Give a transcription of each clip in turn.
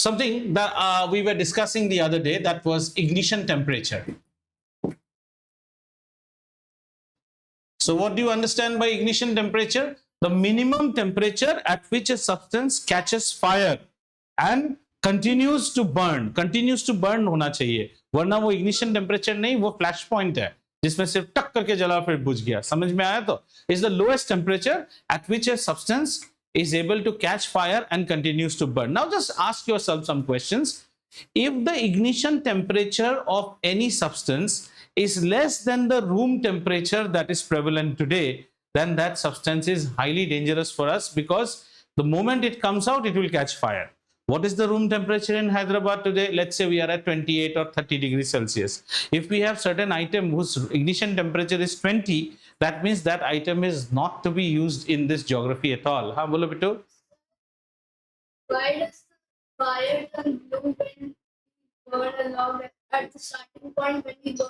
something that we were discussing the other day, that was ignition temperature. So what do you understand by ignition temperature? The minimum temperature at which a substance catches fire and continues to burn होना चाहिए, वरना वो ignition temperature नहीं, वो flash point है जिसमें सिर्फ टक करके जला फिर बुझ गया. समझ में आया? तो is the lowest temperature at which a substance is able to catch fire and continues to burn. Now just ask yourself some questions. If the ignition temperature of any substance is less than the room temperature that is prevalent today, then that substance is highly dangerous for us, because the moment it comes out, it will catch fire. What is the room temperature in Hyderabad today? Let's say we are at 28 or 30 degrees Celsius. If we have certain item whose ignition temperature is 20, that means that item is not to be used in this geography at all. Haan, bolo beto? Why does the fire turn blue when burn along at the starting point when we burn?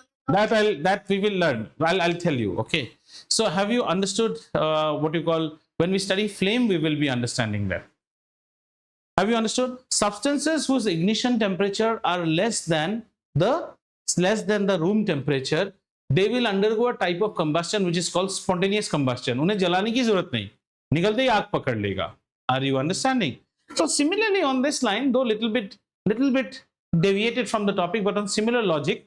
That we will learn. I'll tell you. Okay. So have you understood what you call, when we study flame, we will be understanding that. Have you understood? Substances whose ignition temperature are less than the room temperature, they will undergo a type of combustion which is called spontaneous combustion. उन्हें जलाने की जरूरत नहीं, निकलते ही आग पकड़ लेगा. Are you understanding? So similarly on this line, though little bit deviated from the topic, but on similar logic,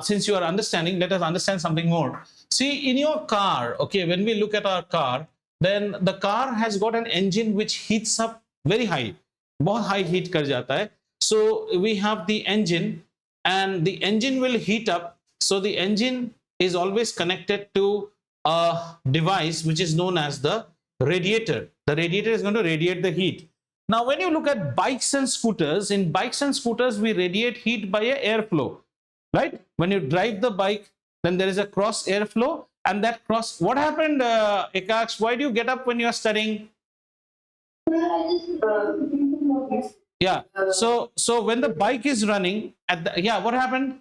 since you are understanding, let us understand something more. See, in your car, okay, when we look at our car, then the car has got an engine which heats up very high. बहुत high heat कर जाता है. So we have the engine, and the engine will heat up. So the engine is always connected to a device which is known as the radiator. The radiator is going to radiate the heat. Now when you look at bikes and scooters, in bikes and scooters we radiate heat by a airflow, right? When you drive the bike, then there is a cross airflow, and that cross, what happened, Ekaksh, why do you get up when you are studying? Yeah, so when the bike is running at the, yeah, what happened?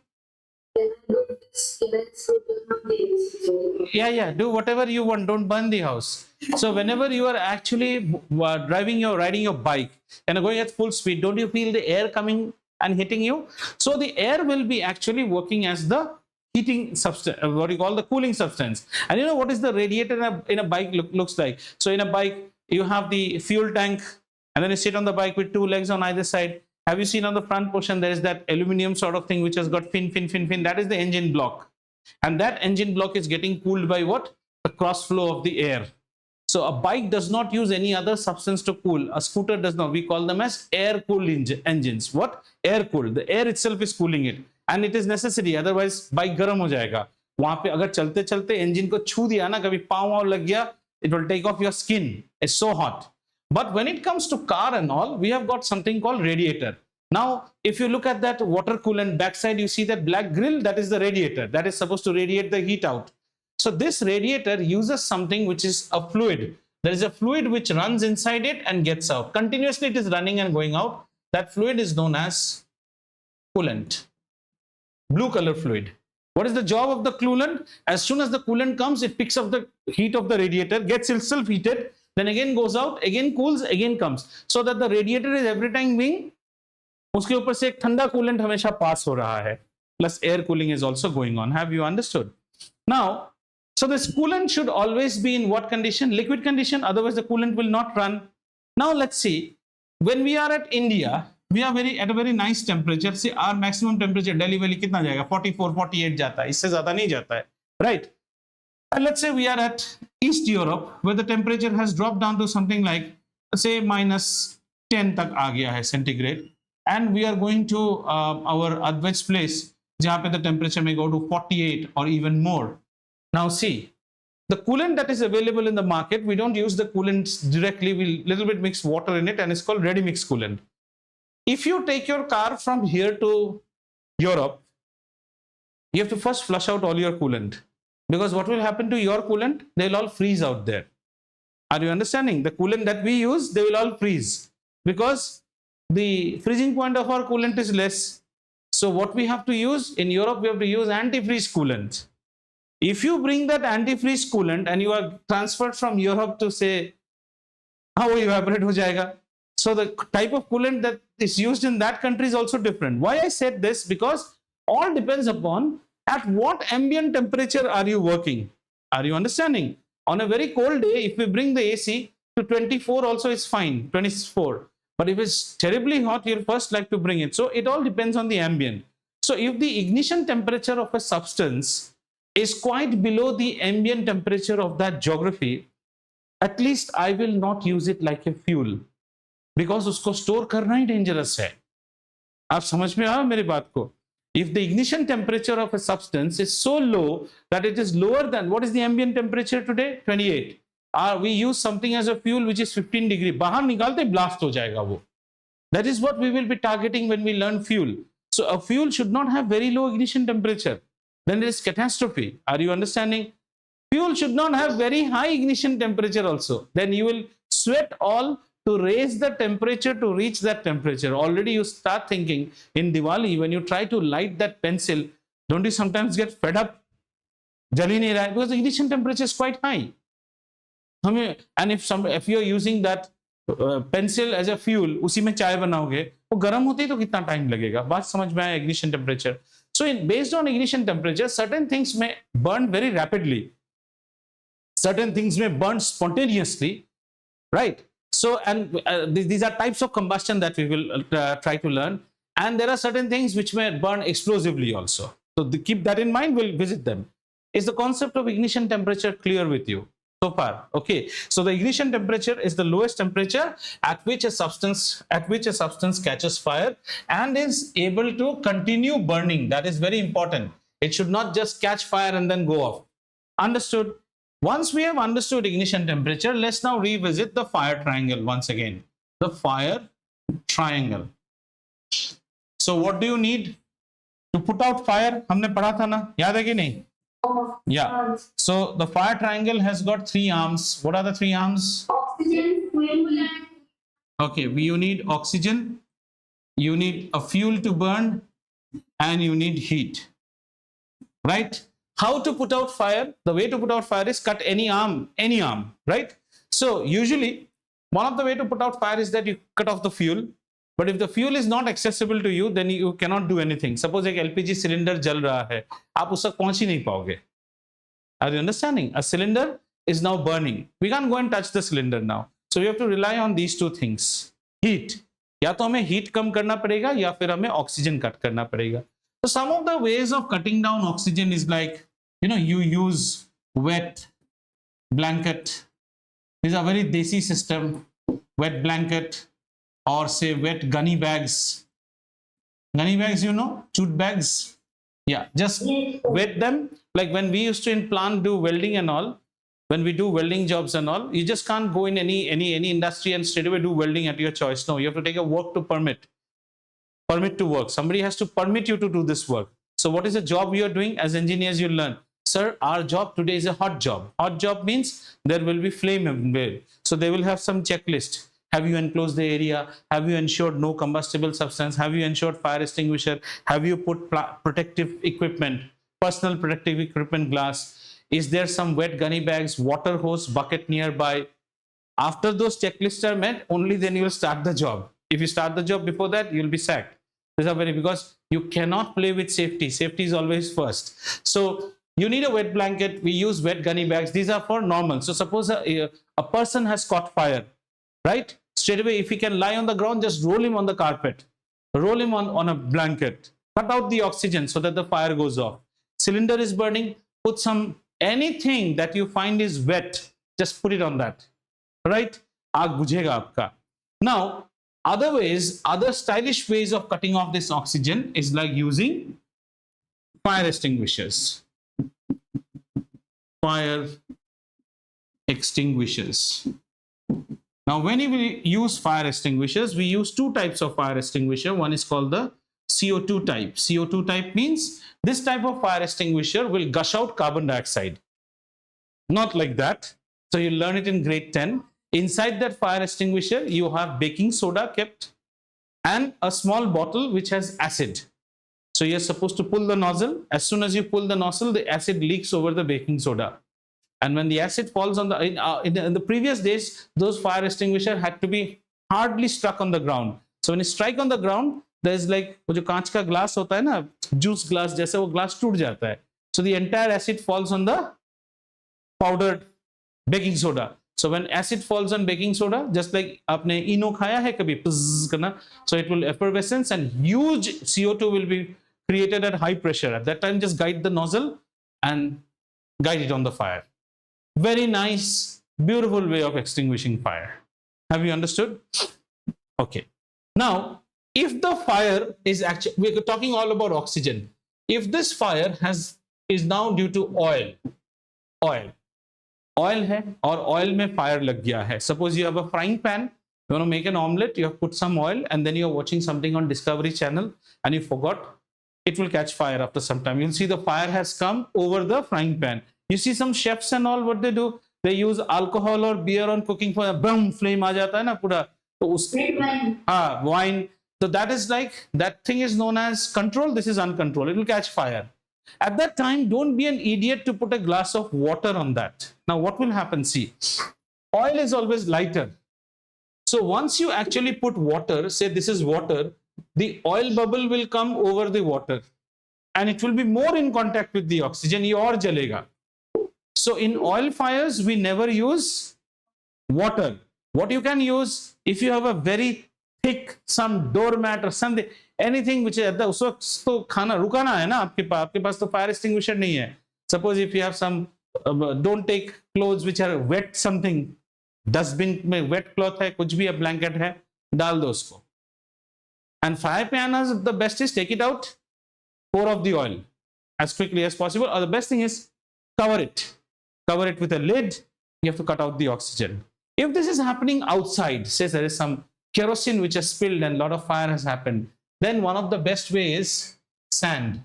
Yeah, do whatever you want, don't burn the house. So whenever you are actually riding your bike and going at full speed, don't you feel the air coming and hitting you? So the air will be actually working as the heating substance, what you call the cooling substance. And you know what is the radiator in a bike looks like? So in a bike, you have the fuel tank, and then you sit on the bike with two legs on either side. Have you seen on the front portion, there is that aluminum sort of thing which has got fin. That is the engine block. And that engine block is getting cooled by what? The cross flow of the air. So a bike does not use any other substance to cool. A scooter does not. We call them as air-cooled engines. What? Air-cooled. The air itself is cooling it. And it is necessary. Otherwise, bike garam ho jayega. वहां पे अगर चलते चलते engine को छू दिया ना, कभी पाँव लग गया, it will take off your skin. It's so hot. But when it comes to car and all, we have got something called radiator. Now, if you look at that water coolant backside, you see that black grill, that is the radiator. That is supposed to radiate the heat out. So this radiator uses something which is a fluid. There is a fluid which runs inside it and gets out. Continuously it is running and going out. That fluid is known as coolant. Blue color fluid. What is the job of the coolant? As soon as the coolant comes, it picks up the heat of the radiator, gets itself heated, then again goes out, again cools, again comes. So that the radiator is every time being, उसके ऊपर से एक ठंडा coolant हमेशा pass हो रहा है. Plus air cooling is also going on. Have you understood? Now, so this coolant should always be in what condition? Liquid condition, otherwise the coolant will not run. Now let's see, when we are at India, we are at a very nice temperature. See, our maximum temperature, Delhi Valley कितना जाएगा? 44, 48 जाता है, इससे ज़्यादा नहीं जाता है, right? And let's say we are at East Europe, where the temperature has dropped down to something like, say, -10 तक आ गया है centigrade, and we are going to our Advait's place, जहाँ पे the temperature may go to 48 or even more. Now see, the coolant that is available in the market, we don't use the coolant directly, we little bit mix water in it, and it's called ready mix coolant. If you take your car from here to Europe, you have to first flush out all your coolant, because what will happen to your coolant? They will all freeze out there. Are you understanding? The coolant that we use, they will all freeze, because the freezing point of our coolant is less. So what we have to use in Europe, we have to use antifreeze coolant. If you bring that antifreeze coolant and you are transferred from Europe to, say, how evaporate हो जाएगा? So the type of coolant that is used in that country is also different. Why I said this? Because all depends upon at what ambient temperature are you working. Are you understanding? On a very cold day, if we bring the AC to 24 also is fine, 24. But if it's terribly hot, you'll first like to bring it. So it all depends on the ambient. So if the ignition temperature of a substance is quite below the ambient temperature of that geography, at least I will not use it like a fuel, because उसको store करना ही dangerous है. आप समझ में आया मेरी बात को? If the ignition temperature of a substance is so low that it is lower than, what is the ambient temperature today? 28. We use something as a fuel which is 15 degree. बाहर निकालते blast हो जाएगा वो. That is what we will be targeting when we learn fuel. So a fuel should not have very low ignition temperature. Then it is catastrophe. Are you understanding? Fuel should not have very high ignition temperature also. Then you will sweat all to raise the temperature to reach that temperature. Already you start thinking in Diwali, when you try to light that pencil, don't you sometimes get fed up? Jal hi nahi raha hai, because the ignition temperature is quite high. And if you're using that pencil as a fuel, उसी में चाय बनाओगे, वो गर्म होती है तो कितना टाइम लगेगा? बात समझ में आया? Ignition temperature. So based on ignition temperature, certain things may burn very rapidly. Certain things may burn spontaneously, right? So, and these are types of combustion that we will try to learn. And there are certain things which may burn explosively also. So keep that in mind, we'll visit them. Is the concept of ignition temperature clear with you so far? Okay. So the ignition temperature is the lowest temperature at which a substance catches fire and is able to continue burning. That is very important. It should not just catch fire and then go off. Understood? Once we have understood ignition temperature, let's now revisit the fire triangle once again. The fire triangle. So what do you need to put out fire? हमने पढ़ा था ना, याद है कि नहीं? Yeah. So the fire triangle has got 3 arms. What are the 3 arms? Oxygen, fuel, okay, you need oxygen, you need a fuel to burn, and you need heat. Right? How to put out fire? The way to put out fire is cut any arm, right? So usually one of the way to put out fire is that you cut off the fuel. But if the fuel is not accessible to you, then you cannot do anything. Suppose एक LPG cylinder जल रहा है, आप उस तक पहुंच ही नहीं पाओगे. Are you understanding? A cylinder is now burning. We can't go and touch the cylinder now. So we have to rely on these 2 things. Heat. या तो हमें heat कम करना पड़ेगा या फिर हमें oxygen cut करना पड़ेगा. So some of the ways of cutting down oxygen is like, you use wet blanket. These are very desi system. Wet blanket, or say wet gunny bags. Gunny bags, jute bags. Yeah, just wet them. Like when we used to in plant do welding and all, when we do welding jobs and all, you just can't go in any industry and straight away do welding at your choice. No, you have to take a work to permit to work. Somebody has to permit you to do this work. So what is the job you are doing? As engineers, you learn. Sir, our job today is a hot job. Hot job means there will be flame everywhere. So they will have some checklist. Have you enclosed the area? Have you ensured no combustible substance? Have you ensured fire extinguisher? Have you put protective equipment, personal protective equipment, glass? Is there some wet gunny bags, water hose, bucket nearby? After those checklists are met, only then you will start the job. If you start the job before that, you'll be sacked. These are because you cannot play with safety. Safety is always first. So you need a wet blanket. We use wet gunny bags. These are for normal. So suppose a person has caught fire, right? Straight away, if he can lie on the ground, just roll him on the carpet. Roll him on a blanket. Cut out the oxygen so that the fire goes off. Cylinder is burning. Put anything that you find is wet. Just put it on that. Right? Aag bujhega aapka. Now, other stylish ways of cutting off this oxygen is like using fire extinguishers. Fire extinguishers. Now, when we use fire extinguishers, we use 2 types of fire extinguisher. One is called the CO2 type. CO2 type means this type of fire extinguisher will gush out carbon dioxide. Not like that. So you learn it in grade 10. Inside that fire extinguisher, you have baking soda kept and a small bottle which has acid. So you're supposed to pull the nozzle. As soon as you pull the nozzle, the acid leaks over the baking soda. And when the acid falls on in the previous days, those fire extinguishers had to be hardly struck on the ground. So when you strike on the ground, there is like वो जो कांच का glass होता है ना, juice glass जैसे, वो glass टूट जाता है. So the entire acid falls on the powdered baking soda. So when acid falls on baking soda, just like आपने इनो खाया है कभी, pzzz करना, so it will effervescence and huge CO2 will be created at high pressure. At that time, just guide the nozzle and guide it on the fire. Very nice, beautiful way of extinguishing fire. Have you understood? Okay. Now, if the fire is actually, we're talking all about oxygen. If this fire is now due to oil है और oil में fire लग गया है. Suppose you have a frying pan, you want to make an omelette, you have put some oil, and then you're watching something on Discovery Channel and you forgot, it will catch fire after some time. You'll see the fire has come over the frying pan. You see some chefs and all, what they do, they use alcohol or beer on cooking for boom, flame आ जाता है ना पूरा. तो उस wine. So that is like, that thing is known as control. This is uncontrolled. It will catch fire. At that time, don't be an idiot to put a glass of water on that. Now, what will happen? See, oil is always lighter. So once you actually put water, say this is water, the oil bubble will come over the water and it will be more in contact with the oxygen. ये और जलेगा. So in oil fires, we never use water. What you can use, if you have a very thick some doormat or something, anything which is उस वक्त तो खाना रुकाना है ना आपके पास तो fire extinguisher नहीं है. Suppose if you have some, don't take clothes which are wet something, dustbin में wet cloth है, कुछ भी blanket है, डाल दो उसको. And fire pianos, the best is take it out, pour off the oil as quickly as possible. Or the best thing is cover it with a lid. You have to cut out the oxygen. If this is happening outside, say there is some kerosene which has spilled and a lot of fire has happened, then one of the best way is sand.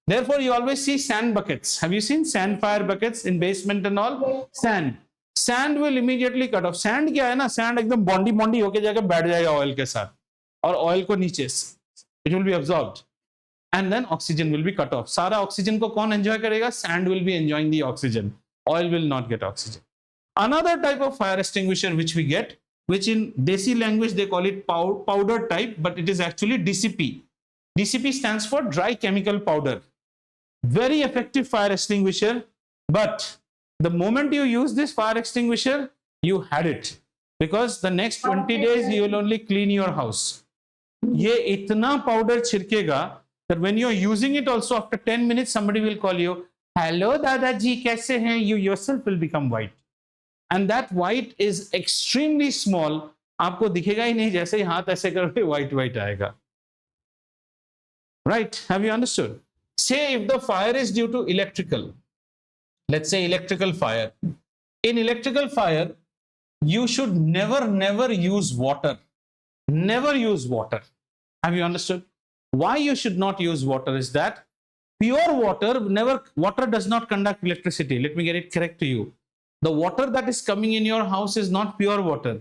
Therefore, you always see sand buckets. Have you seen sand fire buckets in basement and all? Sand will immediately cut off. Sand क्या है ना? Sand एकदम बॉन्डी होके जाकर बैठ जाएगा oil के साथ और oil को नीचे, it will be absorbed and then oxygen will be cut off. सारा oxygen को कौन enjoy करेगा? Sand will be enjoying the oxygen. Oil will not get oxygen. Another type of fire extinguisher which we get, which in Desi language they call it powder type, but it is actually DCP. DCP stands for dry chemical powder. Very effective fire extinguisher, but the moment you use this fire extinguisher, you had it, because the next 20 days you will only clean your house. ये इतना powder छिड़केगा that when you are using it also, after 10 minutes somebody will call you, hello दादाजी कैसे हैं? You yourself will become white. And that white is extremely small. आपको दिखेगा ही नहीं, जैसे ही हाथ ऐसे करके white आएगा. Right? Have you understood? Say if the fire is due to electrical, let's say electrical fire. In electrical fire, you should never use water. Never use water. Have you understood? Why you should not use water is that pure water does not conduct electricity. Let me get it correct to you. The water that is coming in your house is not pure water.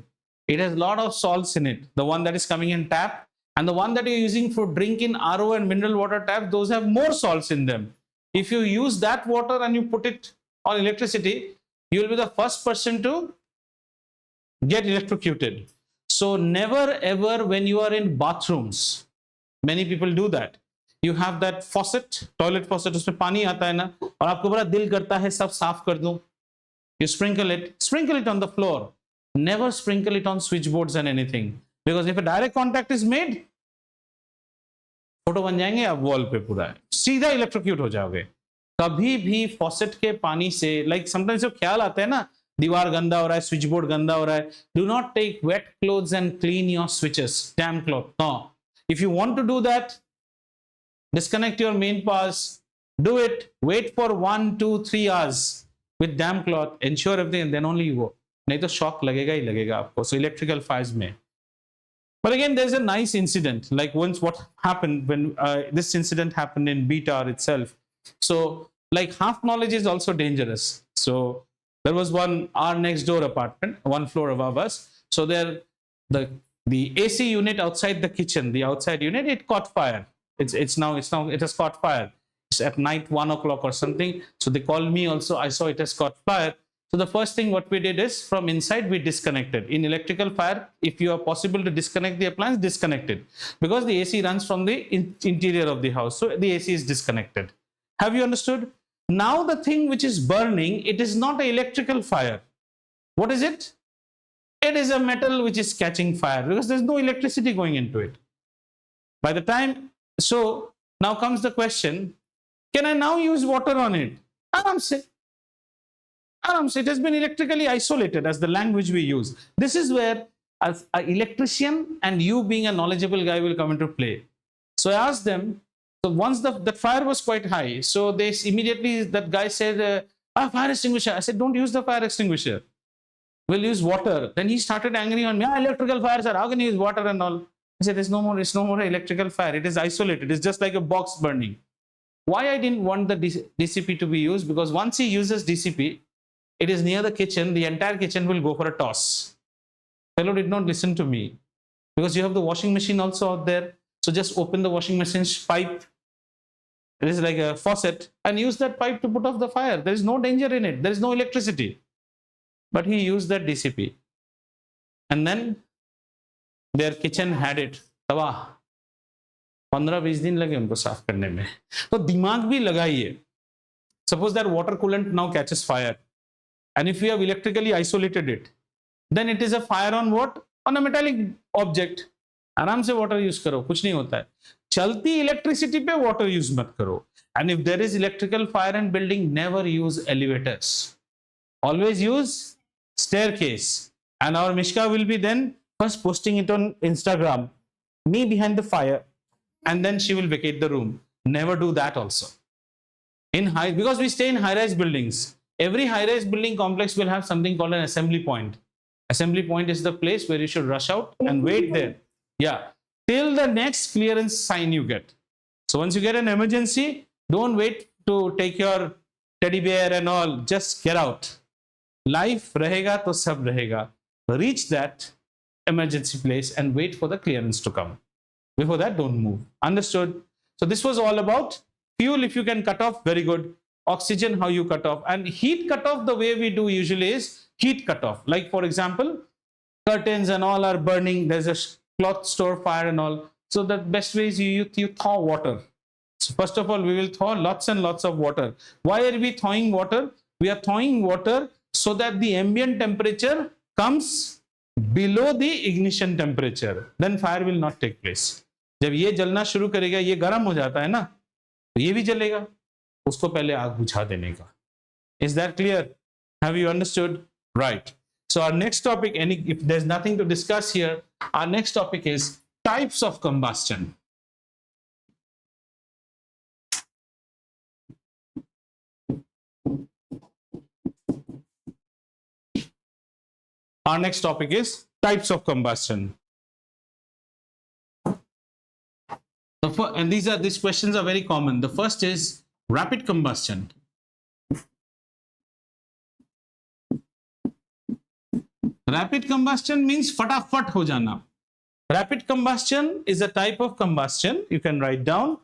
It has a lot of salts in it. The one that is coming in tap and the one that you're using for drink in RO and mineral water tap, those have more salts in them. If you use that water and you put it on electricity, you will be the first person to get electrocuted. So never ever, when you are in bathrooms, many people do that. You have that faucet, toilet faucet, उसमें पानी आता है ना, और आपको बड़ा दिल करता है सब साफ कर दूं. You sprinkle it on the floor. Never sprinkle it on switchboards and anything, because if a direct contact is made, photo बन जाएंगे आप वॉल पे, पूरा सीधा इलेक्ट्रोक्यूट हो जाओगे. कभी भी फॉसेट के पानी से, लाइक समटाइम्स जो ख्याल आता है ना, दीवार गंदा हो रहा है, स्विच बोर्ड गंदा हो रहा है, do not take wet clothes and clean your switches, damp cloth. No. If you want to do that, disconnect your main powers, do it, wait for 1, 2, 3 hours with damp cloth, ensure everything, and then only you go. नहीं तो shock लगेगा ही लगेगा आपको. So electrical fires में. But again, there's a nice incident. Like once what happened when this incident happened in BTAR itself. So like half knowledge is also dangerous. So there was our next door apartment, one floor above us. So there, the AC unit outside the kitchen, the outside unit, it caught fire. It has caught fire. It's at night 1 o'clock or something. So they called me also. I saw it has caught fire. So the first thing what we did is from inside we disconnected. In electrical fire, if you are possible to disconnect the appliance, disconnect it, because the AC runs from the interior of the house. So the AC is disconnected. Have you understood? Now the thing which is burning, it is not an electrical fire. What is it? It is a metal which is catching fire because there's no electricity going into it. By the time, so now comes the question, can I now use water on it? Aram se. It has been electrically isolated as the language we use. This is where as an electrician and you being a knowledgeable guy will come into play. So I asked them, so once the fire was quite high, so they immediately, that guy said, fire extinguisher. I said, don't use the fire extinguisher. We'll use water. Then he started angry on me. Electrical fire, sir. How can you use water and all? I said, it's no more electrical fire. It is isolated. It's just like a box burning. Why I didn't want the DCP to be used? Because once he uses DCP, it is near the kitchen. The entire kitchen will go for a toss. Fellow did not listen to me because you have the washing machine also out there. So just open the washing machine's pipe. It is like a faucet and use that pipe to put off the fire. There is no danger in it. There is no electricity. But he used that DCP. And then their kitchen had it. तबाह 15-20 दिन लगे उनको साफ करने में. तो दिमाग भी लगाइए. Suppose that water coolant now catches fire. And if you have electrically isolated it, then it is a fire on what? On a metallic object. आराम से water use करो, कुछ नहीं होता है. चलती electricity पे water use मत करो. And if there is electrical fire in building, never use elevators. Always use staircase. And our Mishka will be then first posting it on Instagram, me behind the fire, and then she will vacate the room. Never do that also. Because we stay in high-rise buildings. Every high-rise building complex will have something called an assembly point. Assembly point is the place where you should rush out and wait there. Yeah, till the next clearance sign you get. So once you get an emergency, don't wait to take your teddy bear and all. Just get out. Life rahega to sab rahega. Reach that emergency place and wait for the clearance to come. Before that, don't move. Understood? So this was all about fuel. If you can cut off, very good. Oxygen, how you cut off. And heat cut off, the way we do usually is heat cut off. Like for example, curtains and all are burning. There's a cloth store fire and all. So the best way is you thaw water. So first of all, we will thaw lots and lots of water. Why are we thawing water? We are thawing water so that the ambient temperature comes below the ignition temperature. Then fire will not take place. जब ये जलना शुरू करेगा, ये गर्म हो जाता है ना, तो ये भी जलेगा. उसको पहले आग बुझा देने का. Is that clear? Have you understood? Right. So our next topic, if there's nothing to discuss here, our next topic is types of combustion. Our next topic is types of combustion. And these questions are very common. The first is rapid combustion. Rapid combustion means fatafat ho jana. Rapid combustion is a type of combustion, you can write down,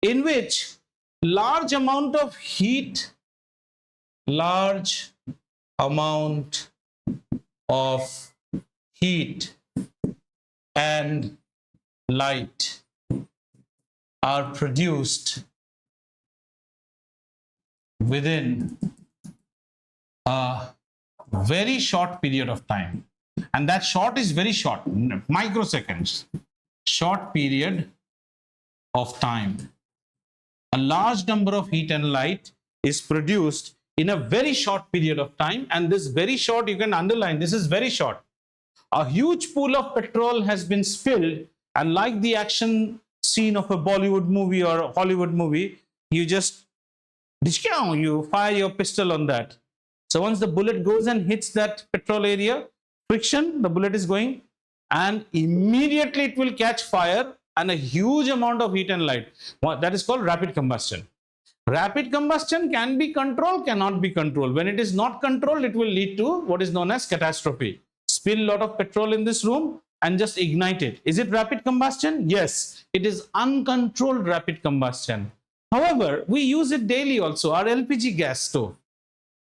in which large amount of heat, and light are produced within a very short period of time. And that short is very short, microseconds. Short period of time. A large number of heat and light is produced in a very short period of time. And this very short, you can underline, this is very short. A huge pool of petrol has been spilled, and like the action scene of a Bollywood movie or a Hollywood movie, you fire your pistol on that. So once the bullet goes and hits that petrol area, friction, the bullet is going, and immediately it will catch fire and a huge amount of heat and light. That is called rapid combustion. Rapid combustion can be controlled, cannot be controlled. When it is not controlled, it will lead to what is known as catastrophe. Spill a lot of petrol in this room and just ignite it. Is it rapid combustion? Yes, it is uncontrolled rapid combustion. However, we use it daily also. Our LPG gas stove.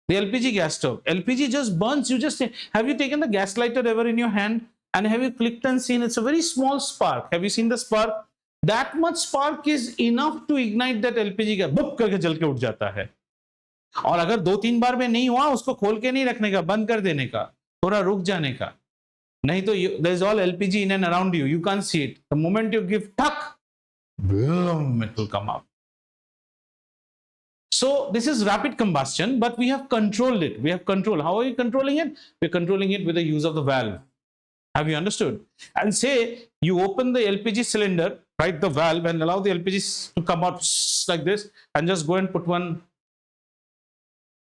The LPG gas stove. LPG just burns. You just have you taken the gas lighter ever in your hand and have you clicked and seen it's a very small spark? Have you seen the spark? That much spark is enough to ignite that LPG gas. Book करके जल के उठ जाता है. और अगर 2-3 बार में नहीं हुआ उसको खोल के नहीं रखने का, बंद कर देने का, थोड़ा रुक जाने का. नहीं तो there is all LPG in and around you. You can't see it. The moment you give tuck, boom, it will come up. So this is rapid combustion, but we have controlled it. We have control. How are you controlling it? We're controlling it with the use of the valve. Have you understood? And say you open the LPG cylinder, right, the valve, and allow the LPG to come out like this, and just go and put one.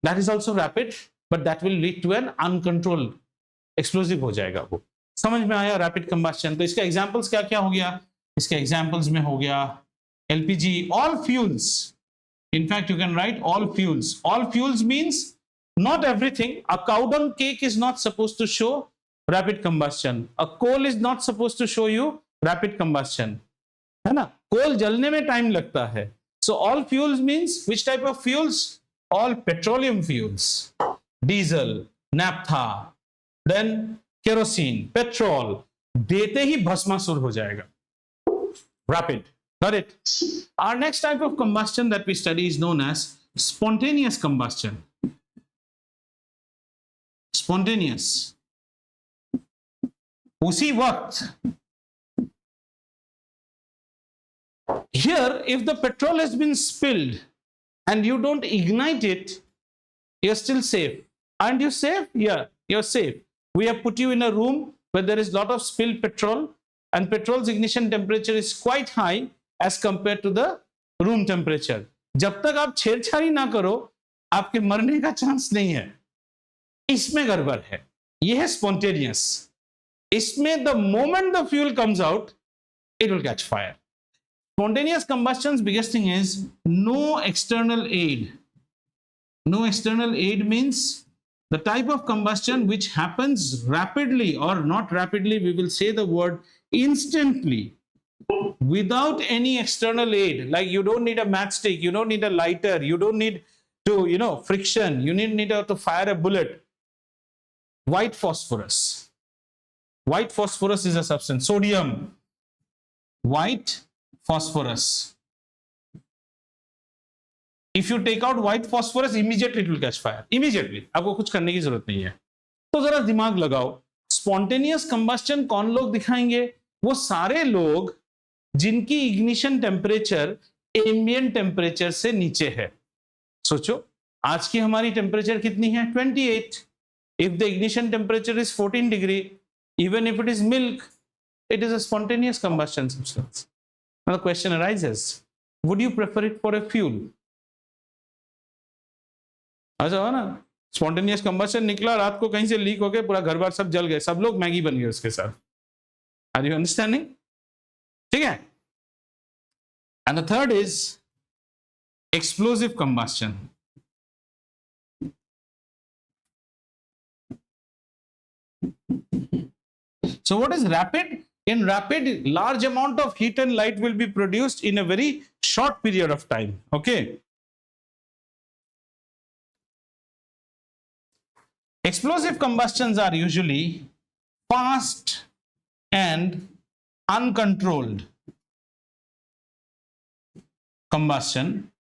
That is also rapid, but that will lead to an uncontrolled explosive हो जाएगा वो. समझ में आया rapid combustion? तो इसका examples क्या क्या हो गया? इसके examples में हो गया LPG, all fuels. In fact, you can write all fuels. All fuels means not everything. A cow dung cake is not supposed to show rapid combustion. A coal is not supposed to show you rapid combustion. है ना? कोल जलने में time लगता है. So all fuels means which type of fuels? All petroleum fuels. Diesel, naphtha, then kerosene, petrol. देते ही भस्मासुर हो जाएगा. Rapid. Got it? Our next type of combustion that we study is known as spontaneous combustion. Spontaneous. उसी वक्त. Here, if the petrol has been spilled and you don't ignite it, you're still safe. Aren't you safe? Yeah, you're safe. We have put you in a room where there is a lot of spilled petrol and petrol's ignition temperature is quite high as compared to the room temperature. जब तक आप छेड़छाड़ी ना करो, आपके मरने का chance नहीं है. इसमें गड़बड़ है. ये है spontaneous. इसमें the moment the fuel comes out, it will catch fire. Spontaneous combustion's biggest thing is no external aid. No external aid means the type of combustion which happens rapidly or not rapidly, we will say the word instantly, without any external aid. Like you don't need a matchstick, you don't need a lighter, you don't need to, friction, you need to fire a bullet. White phosphorus. White phosphorus is a substance. Sodium. White phosphorus. If you take out white phosphorus, immediately it will catch fire. Immediately. आपको कुछ करने की जरूरत नहीं है. तो जरा दिमाग लगाओ. Spontaneous combustion कौन लोग दिखाएंगे? वो सारे लोग जिनकी इग्निशन टेम्परेचर एम्बिएंट टेम्परेचर से नीचे है. सोचो, आज की हमारी टेम्परेचर कितनी है? 28. If the ignition temperature is 14 degree, even if it is milk, it is a spontaneous combustion substance. Now the question arises, would you prefer it for a fuel? अच्छा हो ना, spontaneous combustion निकला, रात को कहीं से लीक हो गए, पूरा घर बार सब जल गए, सब लोग मैगी बन गए उसके साथ. Are you understanding? ठीक है? And the third is explosive combustion. So what is rapid? In rapid, large amount of heat and light will be produced in a very short period of time. Okay. Explosive combustions are usually fast and uncontrolled combustion.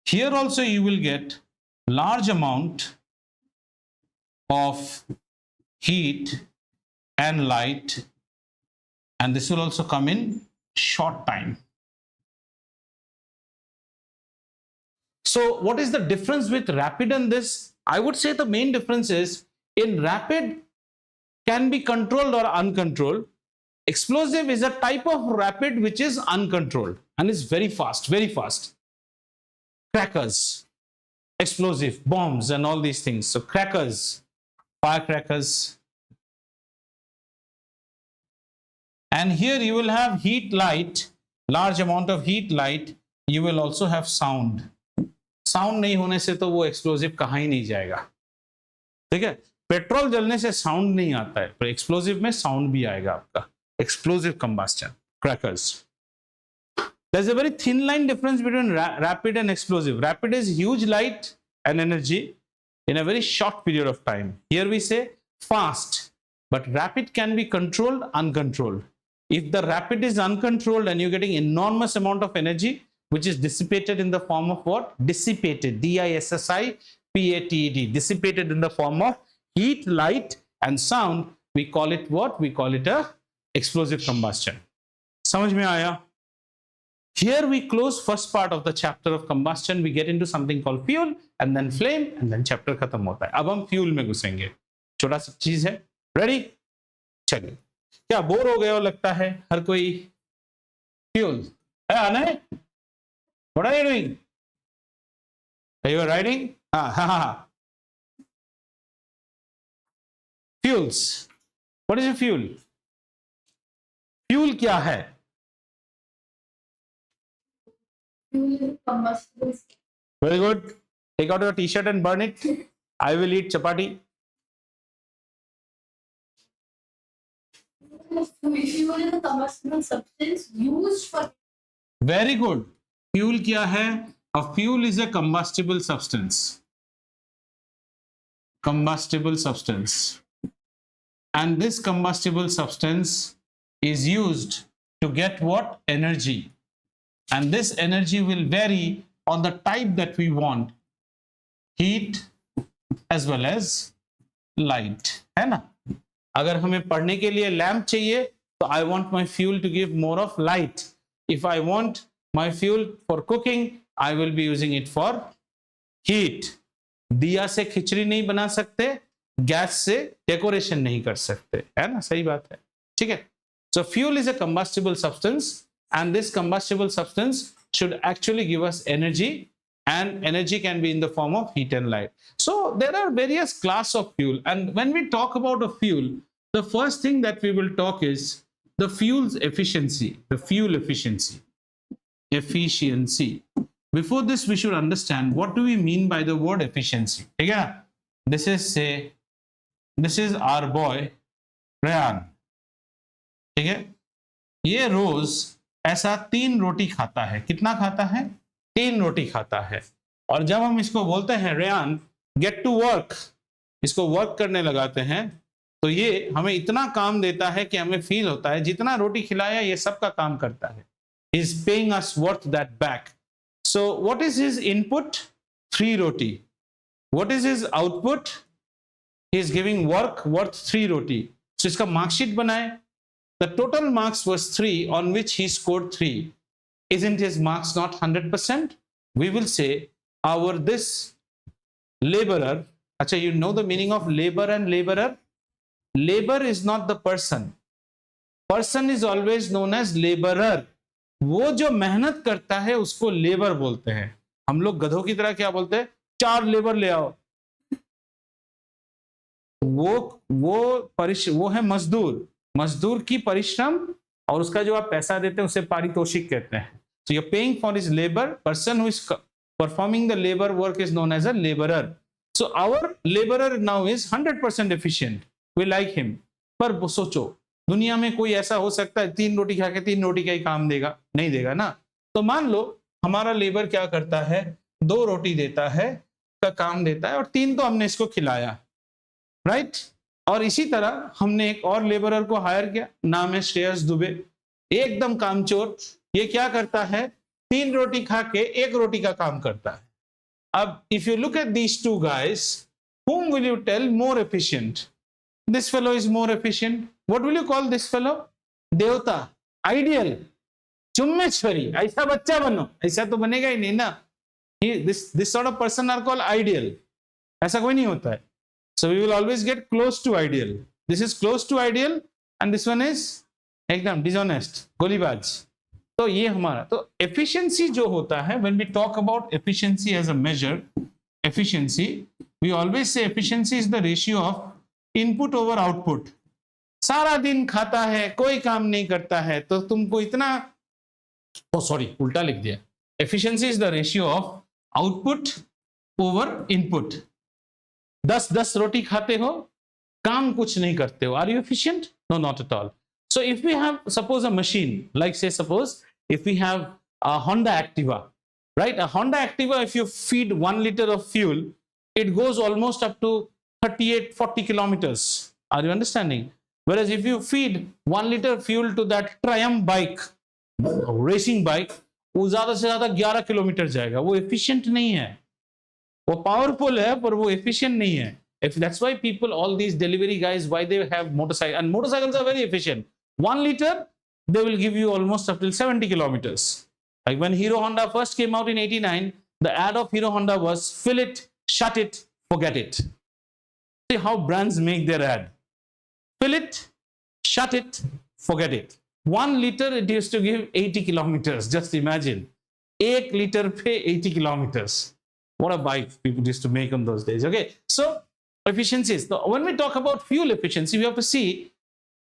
Here also you will get large amount of heat and light, and this will also come in short time. So what is the difference with rapid and this? I would say the main difference is in rapid can be controlled or uncontrolled. Explosive is a type of rapid which is uncontrolled and is very fast, very fast. Crackers, explosive, bombs and all these things. So crackers, firecrackers. And here you will have heat, light, large amount of heat, light. You will also have sound. Sound नहीं होने से तो वो explosive कहाँ ही नहीं जाएगा. ठीक है, पेट्रोल जलने से साउंड नहीं आता है, पर एक्सप्लोजिव में साउंड भी आएगा आपका. Explosive combustion, crackers. There's a very thin line difference between rapid and explosive. Rapid is huge light and energy in a very short period of time. Here we say fast, but rapid can be controlled, uncontrolled. If the rapid is uncontrolled and you're getting enormous amount of energy, which is dissipated in the form of what? Dissipated, D-I-S-S-I-P-A-T-E-D, dissipated in the form of heat, light and sound, we call it what? We call it a explosive combustion. समझ में आया? Here we close first part of the chapter of combustion. We get into something called fuel and then flame and then chapter खत्म होता है. अब हम fuel में घुसेंगे. छोटा सा चीज है. Ready? चलिए. क्या बोर हो गए हो लगता है हर कोई? Fuel है आना है? What are you doing? Are you riding? हाँ. Fuels. What is a fuel? Fuel क्या है? Very good. Take out your t-shirt and burn it. I will eat chapati. Fuel is a combustible substance used for. Very good. Fuel क्या है? A fuel is a combustible substance. Combustible substance. And this combustible substance is used to get what? Energy. And this energy will vary on the type that we want. Heat as well as light. है ना? अगर हमें पढ़ने के लिए lamp चाहिए तो I want my fuel to give more of light. If I want my fuel for cooking, I will be using it for heat. दिया से खिचड़ी नहीं बना सकते, गैस से डेकोरेशन नहीं कर सकते, है ना? सही बात है. ठीक है. So fuel is a combustible substance and this combustible substance should actually give us energy, and energy can be in the form of heat and light. So there are various class of fuel, and when we talk about a fuel, the first thing that we will talk is the fuel's efficiency, the fuel efficiency. Efficiency. Before this, we should understand what do we mean by the word efficiency. ठीक है? This is our boy Rayan. ठीक है? ये रोज ऐसा 3 रोटी खाता है. कितना खाता है? 3 रोटी खाता है. और जब हम इसको बोलते हैं रेयान गेट टू वर्क, इसको वर्क करने लगाते हैं, तो ये हमें इतना काम देता है कि हमें फील होता है जितना रोटी खिलाया ये सबका काम करता है. He is paying us worth that back. So what is his input? 3 roti. What is his output? He is giving work worth 3 roti. So इसका मार्कशीट बनाए. The total marks was 3 on which he scored 3. Isn't his marks not 100%? We will say this laborer. Achha, you know the meaning of labor and laborer? Labor is not the person. Person is always known as laborer. वो जो मेहनत करता है उसको labour बोलते हैं. हम लोग गधों की तरह क्या बोलते हैं? 4 लेबर ले आओ. वो है मजदूर. मजदूर की परिश्रम और उसका जो आप पैसा देते हैं उसे पारितोषिक कहते हैं. So you're paying for his labor. Person who is performing the labor work is known as a laborer. So our laborer now is 100% efficient. We like him. पर सोचो दुनिया में कोई ऐसा हो सकता है 3 रोटी खा के 3 रोटी का ही काम देगा? नहीं देगा ना. तो मान लो हमारा लेबर क्या करता है? 2 रोटी देता है, का काम देता है, और 3 तो हमने इसको खिलाया, राइट? और इसी तरह हमने एक और लेबरर को हायर किया, नाम है श्रेयस दुबे. एकदम कामचोर. ये क्या करता है? 3 रोटी खा के 1 रोटी का काम करता है. अब if you look at these 2 guys, whom will you tell more efficient? This fellow is more efficient. What will you call this fellow? देवता, आइडियल, चुम्मेश्वरी. ऐसा बच्चा बनो. ऐसा तो बनेगा ही नहीं ना. This sort of person are called ideal. ऐसा कोई नहीं होता है. So we will always get close to ideal. This is close to ideal and this one is एकदम dishonest, गोलीबाज. तो ये हमारा तो efficiency जो होता है, when we talk about efficiency as a measure, efficiency, we always say efficiency is the ratio of input over output. सारा दिन खाता है, कोई काम नहीं करता है, तो तुमको इतना, उल्टा लिख दिया. Efficiency is the ratio of output over input. 10 रोटी खाते हो, काम कुछ नहीं करते हो. Are you efficient? No, not at all. So if we have, suppose a machine, like say suppose if we have a Honda Activa, right? A Honda Activa, if you feed 1 liter of fuel, it goes almost up to 38, 40 kilometers. Are you understanding? Whereas if you feed 1 liter fuel to that Triumph bike, racing bike, वो ज्यादा से ज्यादा 11 kilometre जाएगा. वो efficient नहीं है. वो powerful है पर वो efficient नहीं है. If that's why people, all these delivery guys, why they have motorcycles, and motorcycles are very efficient. 1 liter, they will give you almost up till 70 kilometers. Like when Hero Honda first came out in 89, the ad of Hero Honda was fill it, shut it, forget it. See how brands make their ad. Fill it, shut it, forget it. 1 liter it used to give 80 kilometers. Just imagine. 1 liter pe 80 kilometers. What a bike people used to make on those days. Okay, so efficiencies. So when we talk about fuel efficiency, we have to see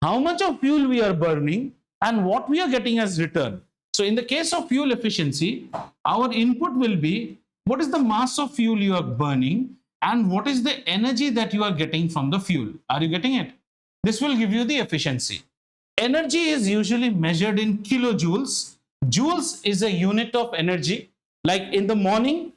how much of fuel we are burning and what we are getting as return. So in the case of fuel efficiency, our input will be what is the mass of fuel you are burning and what is the energy that you are getting from the fuel. Are you getting it? This will give you the efficiency. Energy is usually measured in kilojoules. Joules is a unit of energy. Like in the morning,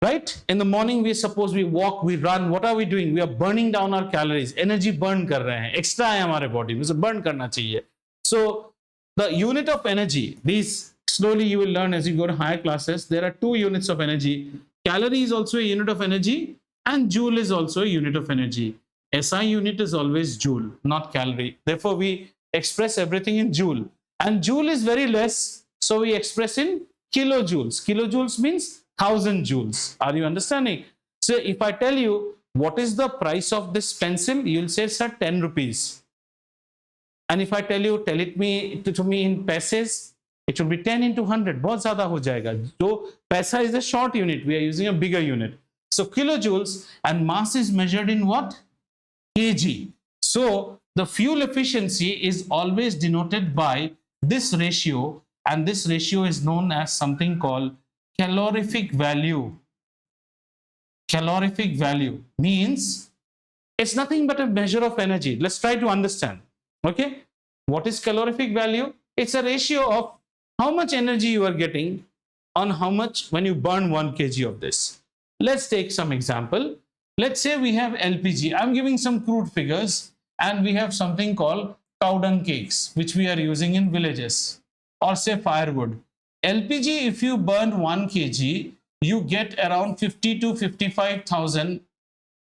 right? In the morning, we suppose we walk, we run. What are we doing? We are burning down our calories. Energy burn कर रहे हैं. Extra है हमारे body में, so burn करना चाहिए. So the unit of energy, these slowly you will learn as you go to higher classes. There are 2 units of energy. Calorie is also a unit of energy, and joule is also a unit of energy. SI unit is always joule, not calorie. Therefore, we express everything in joule. And joule is very less, so we express in kilojoules. Kilojoules means 1000 joules. Are you understanding? So if I tell you what is the price of this pencil, you'll say, sir, 10 rupees. And if I tell you, tell it to me in paise, it should be 10 into 100. बहुत ज़्यादा हो जाएगा. So paisa is a short unit. We are using a bigger unit. So kilojoules, and mass is measured in what? Kg. So the fuel efficiency is always denoted by this ratio, and this ratio is known as something called calorific value. Calorific value means it's nothing but a measure of energy. Let's try to understand. Okay, what is calorific value? It's a ratio of how much energy you are getting on how much when you burn 1 kg of this. Let's take some example. Let's say we have LPG. I'm giving some crude figures, and we have something called cow dung cakes, which we are using in villages, or say firewood. LPG, if you burn 1 kg, you get around 50 to 55,000,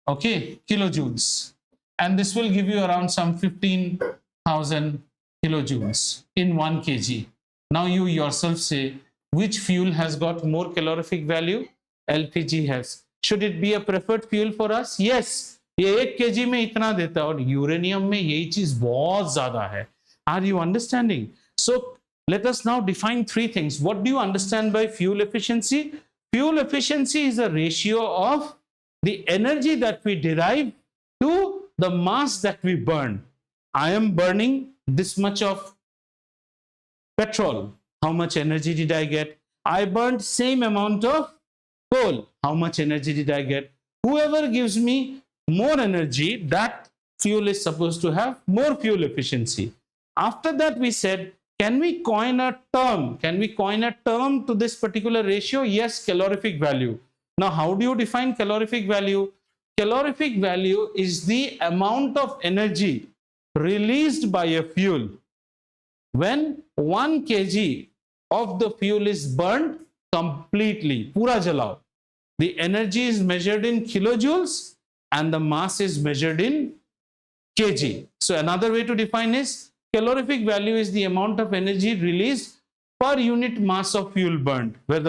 okay, kilojoules. And this will give you around some 15,000 kilojoules in 1 kg. Now you yourself say, which fuel has got more calorific value? LPG has. Should it be a preferred fuel for us? Yes. ये 1 kg में इतना देता है, और uranium में यही चीज बहुत ज्यादा है. Are you understanding? So let us now define 3 things. What do you understand by fuel efficiency? Fuel efficiency is a ratio of the energy that we derive to the mass that we burn. I am burning this much of petrol. How much energy did I get? I burned same amount of coal. How much energy did I get? Whoever gives me more energy, that fuel is supposed to have more fuel efficiency. After that, we said, can we coin a term? Can we coin a term to this particular ratio? Yes, calorific value. Now, how do you define calorific value? Calorific value is the amount of energy released by a fuel when 1 kg of the fuel is burned completely. Pura jalao. The energy is measured in kilojoules and the mass is measured in kg. So another way to define is calorific value is the amount of energy released per unit mass of fuel burned, where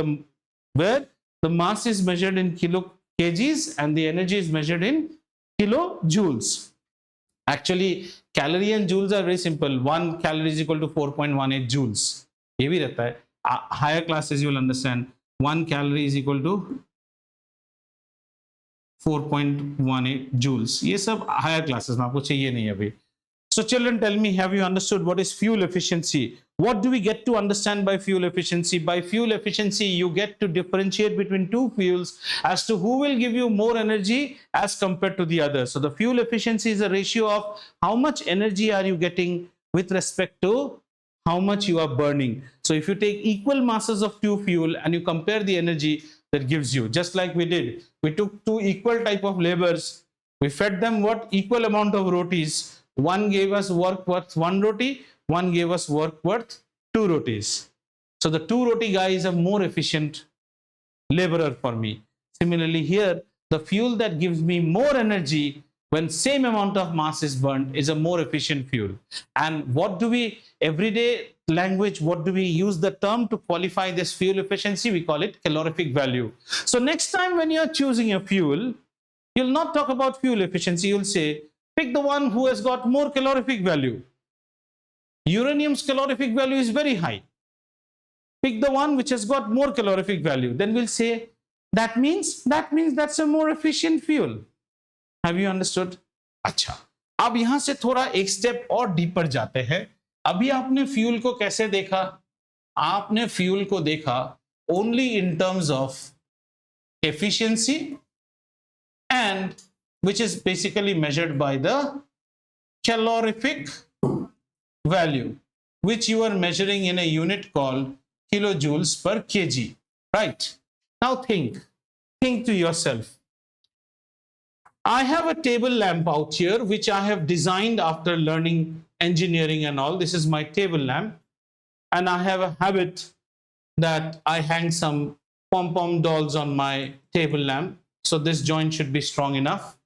the mass is measured in kgs and the energy is measured in kilojoules. Actually, calorie and joules are very simple. 1 calorie is equal to 4.18 joules. ये भी रहता है. Higher classes you will understand. 1 calorie is equal to 4.18 joules. ये सब higher classes में आपको चाहिए नहीं अभी. So children, tell me, have you understood what is fuel efficiency? What do we get to understand by fuel efficiency? By fuel efficiency, you get to differentiate between 2 fuels as to who will give you more energy as compared to the other. So the fuel efficiency is a ratio of how much energy are you getting with respect to how much you are burning. So if you take equal masses of two fuel and you compare the energy that gives you, just like we did, we took two equal type of labors, we fed them what equal amount of rotis, one gave us work worth one roti, one gave us work worth two rotis. So the two roti guy is a more efficient laborer for me. Similarly here, the fuel that gives me more energy when same amount of mass is burned is a more efficient fuel. And what do we, everyday language, what do we use the term to qualify this fuel efficiency? We call it calorific value. So next time when you're choosing a fuel, you'll not talk about fuel efficiency, you'll say pick the one who has got more calorific value. Uranium's calorific value is very high, pick the one which has got more calorific value. Then we'll say that means that's a more efficient fuel. Have you understood? अच्छा, अब यहां से थोड़ा एक step और deeper जाते हैं. अभी आपने फ्यूल को कैसे देखा? आपने फ्यूल को देखा only in terms of efficiency and which is basically measured by the calorific value, which you are measuring in a unit called kilojoules per kg, right? Now think to yourself. I have a table lamp out here which I have designed after learning engineering and all. This is my table lamp, and I have a habit that I hang some pom-pom dolls on my table lamp, so this joint should be strong enough.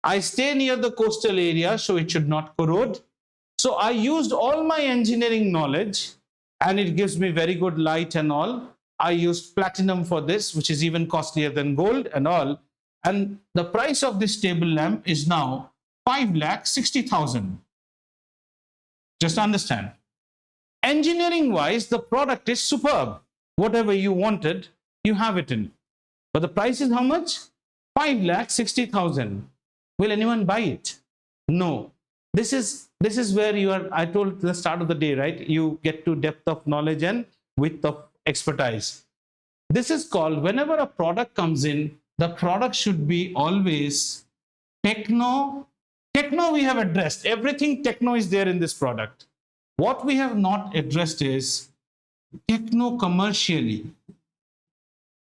I stay near the coastal area, so it should not corrode. So I used all my engineering knowledge, and it gives me very good light and all. I used platinum for this, which is even costlier than gold and all. And the price of this table lamp is now 5,60,000. Just understand. Engineering wise, the product is superb. Whatever you wanted, you have it in. But the price is how much? 5,60,000. Will anyone buy it? No. This is where you are, I told at the start of the day, right? You get to depth of knowledge and width of expertise. This is called, whenever a product comes in, the product should be always techno. Techno we have addressed. Everything techno is there in this product. What we have not addressed is techno commercially.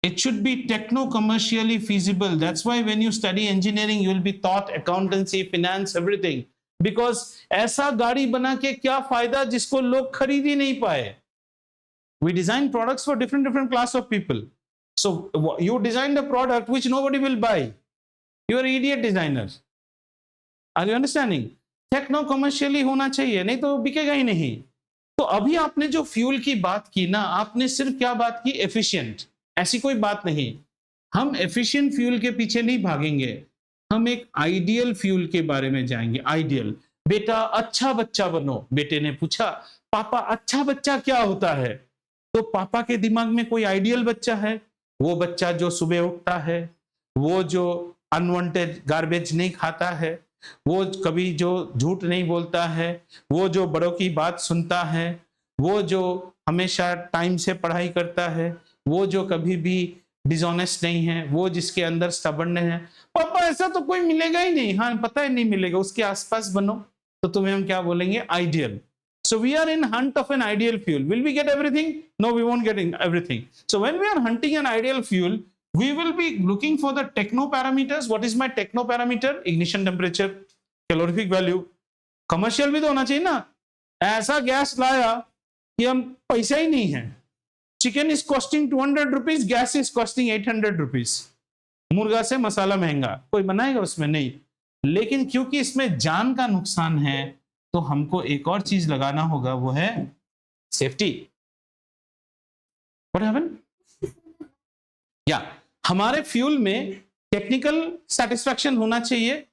It should be techno commercially feasible. That's why when you study engineering, you will be taught accountancy, finance, everything. Because ऐसा गाड़ी बना के क्या फायदा जिसको लोग खरीद ही नहीं पाए. We design products for different class of people. So you designed a product which nobody will buy. You are an idiot designer. Are you understanding? Techno commercially होना चाहिए, नहीं तो बिकेगा ही नहीं. तो अभी आपने जो फ्यूल की बात की ना, आपने सिर्फ क्या बात की? एफिशिएंट. ऐसी कोई बात नहीं. हम एफिशिएंट फ्यूल के पीछे नहीं भागेंगे, हम एक आइडियल फ्यूल के बारे में जाएंगे. आइडियल. बेटा अच्छा बच्चा बनो. बेटे ने पूछा पापा अच्छा बच्चा क्या होता है? तो पापा के दिमाग में कोई आइडियल बच्चा है? वो बच्चा जो सुबह उठता है, वो जो अनवांटेड गार्बेज नहीं खाता है, वो कभी जो झूठ नहीं बोलता है, वो जो बड़ों की बात सुनता है, वो जो हमेशा टाइम से पढ़ाई करता है, वो जो कभी भी डिसऑनेस्ट नहीं है, वो जिसके अंदर स्टबर्न है. पापा ऐसा तो कोई मिलेगा ही नहीं. हाँ पता है नहीं मिलेगा, उसके आसपास बनो. तो तुम्हें हम क्या बोलेंगे? Ideal. So we are in hunt of an ideal fuel. Will we get everything? No, we won't get everything. So when we are hunting an ideal fuel, we will be looking for the techno parameters. What is my techno parameter? Ignition temperature, calorific value. Commercial भी तो होना चाहिए ना. ऐसा gas लाया कि हम पैसा ही नहीं है. Chicken is costing 200 rupees, gas is costing 800 rupees. मुर्गा से मसाला महंगा, कोई बनाएगा उसमें? नहीं. लेकिन क्योंकि इसमें जान का नुकसान है, तो हमको एक और चीज लगाना होगा, वो है सेफ्टी. What happened? या हमारे फ्यूल में टेक्निकल सेटिस्फैक्शन होना चाहिए.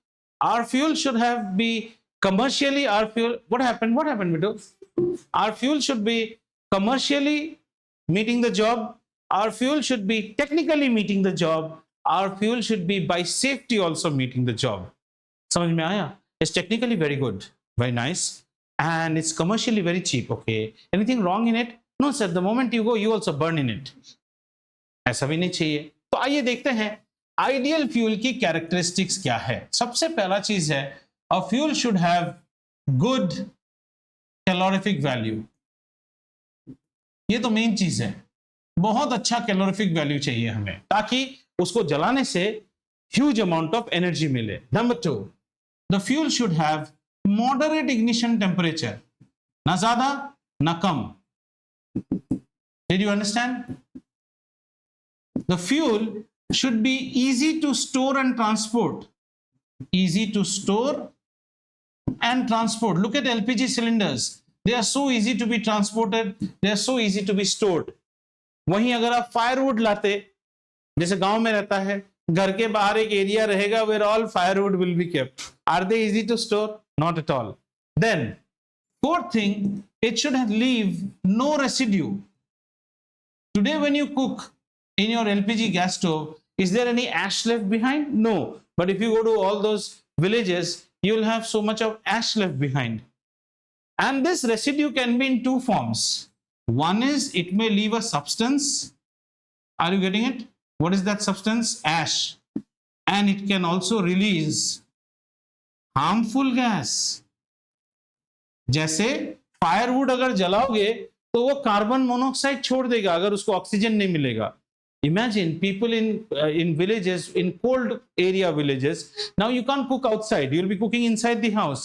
Our fuel should have be commercially. Our fuel. What happened? What happened, Vito? Our fuel should be commercially meeting the job. Our fuel should be technically meeting the job. Our fuel should be by safety also meeting the job. समझ में आया? It's technically very good. Very nice, and it's commercially very cheap. Okay, anything wrong in it? No sir, the moment you go you also burn in it. ऐसा भी नहीं चाहिए. तो आइए देखते हैं आइडियल फ्यूल की कैरेक्टरिस्टिक्स क्या है. सबसे पहला चीज है, a fuel should have good calorific value. ये तो मेन चीज है। बहुत अच्छा कैलोरीफिक वैल्यू चाहिए हमें, ताकि उसको जलाने से ह्यूज अमाउंट ऑफ एनर्जी मिले। Number 2, the fuel should have moderate ignition temperature, ना ज्यादा ना कम। Did you understand? The fuel should be easy to store and transport. Easy to store and transport. Look at LPG cylinders. They are so easy to be transported. They are so easy to be stored. वहीं अगर आप firewood लाते, जैसे गांव में रहता है, घर के बाहर एक एरिया रहेगा where all firewood will be kept. Are they easy to store? Not at all. Then, fourth thing, it should leave no residue. Today, when you cook in your LPG gas stove, is there any ash left behind? No. But if you go to all those villages, you will have so much of ash left behind. And this residue can be in two forms. One is it may leave a substance. Are you getting it? What is that substance? Ash. And it can also release harmful gas. जैसे firewood अगर जलाओगे तो वो carbon monoxide छोड़ देगा अगर उसको oxygen नहीं मिलेगा। Imagine people in villages, in cold area villages. Now you can't cook outside. You'll be cooking inside the house.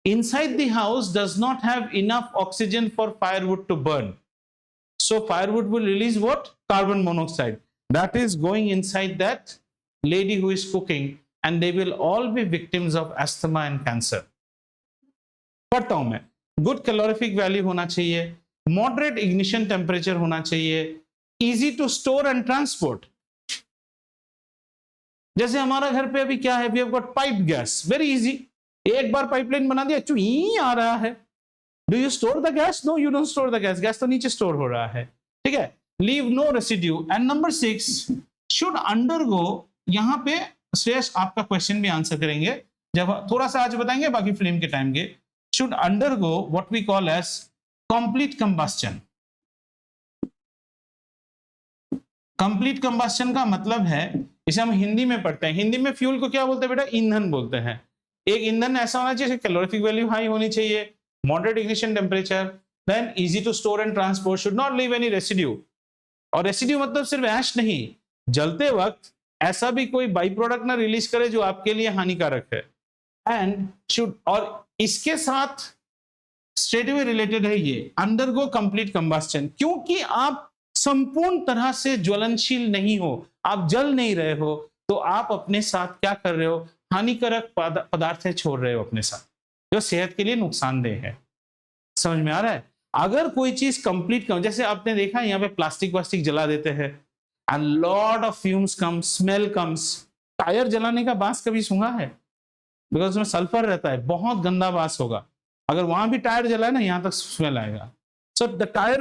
Inside the house does not have enough oxygen for firewood to burn. So firewood will release what? Carbon monoxide. That is going inside that lady who is cooking, and they will all be victims of asthma and cancer. पढ़ता हूं मैं। Good calorific value होना चाहिए, moderate ignition temperature होना चाहिए, easy to store and transport. जैसे हमारा घर पे अभी क्या है, we have got piped gas, very easy. एक बार पाइपलाइन बना दिया, चुई आ रहा है। Do you store the gas? No, you don't store the gas. Gas तो नीचे स्टोर हो रहा है, ठीक है। Leave no residue. And number 6 should undergo, यहाँ पे श्रेयस आपका क्वेश्चन भी आंसर करेंगे जब थोड़ा सा आज बताएंगे, बाकी फिल्म के टाइम के। Should undergo what we call as complete combustion. Complete combustion का मतलब है, इसे हम हिंदी में पढ़ते हैं। हिंदी में फ्यूल को क्या बोलते हैं बेटा? ईंधन बोलते हैं। एक ईंधन ऐसा होना चाहिए, कैलोरीफिक वैल्यू हाई होनी चाहिए, moderate ignition temperature, then easy to store and transport, should not leave any residue. और रेसिड्यू मतलब सिर्फ ऐश नहीं, जलते वक्त ऐसा भी कोई बाई प्रोडक्ट ना रिलीज करे जो आपके लिए हानिकारक है। एंड शुड, और इसके साथ स्ट्रेट अवे रिलेटेड है ये अंडरगो कंप्लीट कंबस्शन, क्योंकि आप संपूर्ण तरह से ज्वलनशील नहीं हो, आप जल नहीं रहे हो, तो आप अपने साथ क्या कर रहे हो? हानिकारक पदार्थ छोड़ रहे हो अपने साथ, जो सेहत के लिए नुकसानदेह है। समझ में आ रहा है? अगर कोई चीज कंप्लीट कम, जैसे आपने देखा यहाँ पे प्लास्टिक वास्टिक जला देते हैं, and lot of fumes come, smell comes. Tyre जलाने का बांस कभी सूंघा है? बिकॉज उसमें सल्फर रहता है, बहुत गंदा बांस होगा। अगर वहां भी टायर जलाए ना, यहाँ तक स्मेल आएगा। So the tyre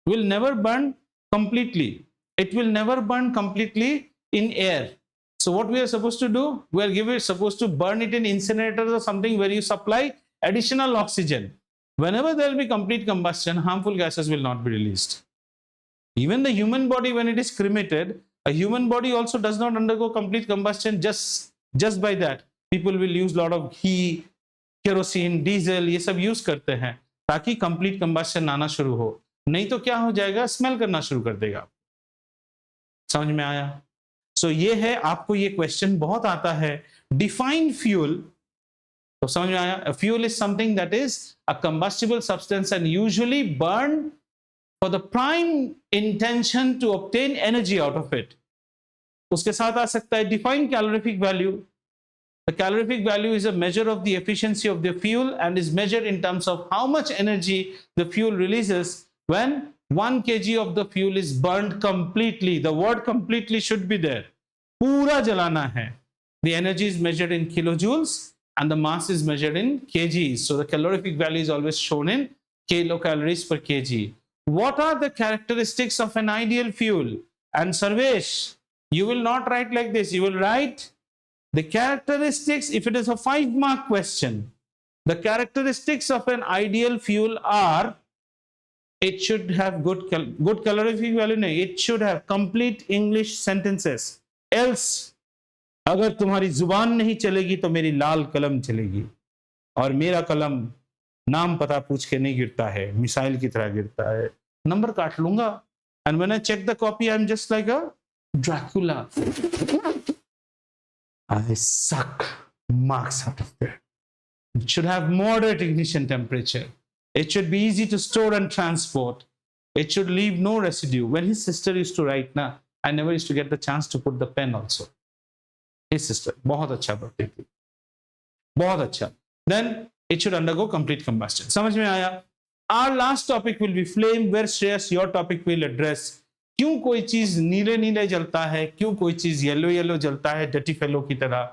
will never burn completely. It will never burn completely in air. So what we are supposed to do? We are supposed to burn it in incinerators or something where you supply additional oxygen. Whenever there will be complete combustion, harmful gases will not be released. Even the human body, when it is cremated, a human body also does not undergo complete combustion just by that. People will use lot of ghee, kerosene, diesel, ये सब use करते हैं ताकि complete combustion आना शुरू हो। नहीं तो क्या हो जाएगा? स्मेल करना शुरू कर देगा। समझ में आया? सो ये है, आपको ये क्वेश्चन बहुत आता है। डिफाइन फ्यूल, तो समझ में आया? Fuel is something that is a combustible substance and usually burn for the prime intention to obtain energy out of it. उसके साथ आ सकता है define calorific value. The calorific value is a measure of the efficiency of the fuel and is measured in terms of how much energy the fuel releases when 1 kg of the fuel is burned completely. The word completely should be there. पूरा जलाना है. The energy is measured in kilojoules and the mass is measured in kgs. So the calorific value is always shown in kilocalories per kg. What are the characteristics of an ideal fuel? And Sarvesh, you will not write like this. You will write the characteristics. If it is a 5-mark question, the characteristics of an ideal fuel are, it should have good calorific value. No, it should have complete English sentences. Else, अगर तुम्हारी जुबान नहीं चलेगी तो मेरी लाल कलम चलेगी, और मेरा कलम नाम पता पूछ के नहीं गिरता है, मिसाइल की तरह गिरता है, नंबर काट लूंगा। And when I check the copy I am just like a Dracula, I suck marks out of there. It should have moderate ignition temperature. It should be easy to store and transport. It should leave no residue. When his sister used to write, na, I never used to get the chance to put the pen also. His sister, बहुत अच्छा पढ़ती थी, बहुत अच्छा. Then it should undergo complete combustion. समझ में आया? Our last topic will be flame, where Shreyas your topic will address. क्यों कोई चीज नीले नीले जलता है, क्यों कोई चीज येलो येलो जलता है डटी फेलो की तरह,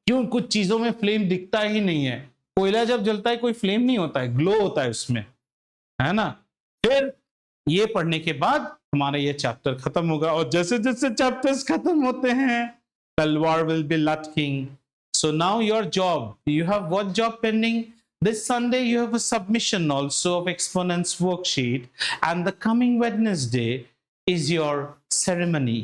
क्यों कुछ चीजों में फ्लेम दिखता ही नहीं है। कोयला जब जलता है कोई फ्लेम नहीं होता है, ग्लो होता है उसमें, है ना। फिर ये पढ़ने के बाद हमारा ये चैप्टर खत्म होगा, और जैसे जैसे चैप्टर्स खत्म होते हैं तलवार विल बी लटकिंग। So now your job, you have what job pending? This Sunday you have a submission also of exponents worksheet, and the coming Wednesday is your ceremony.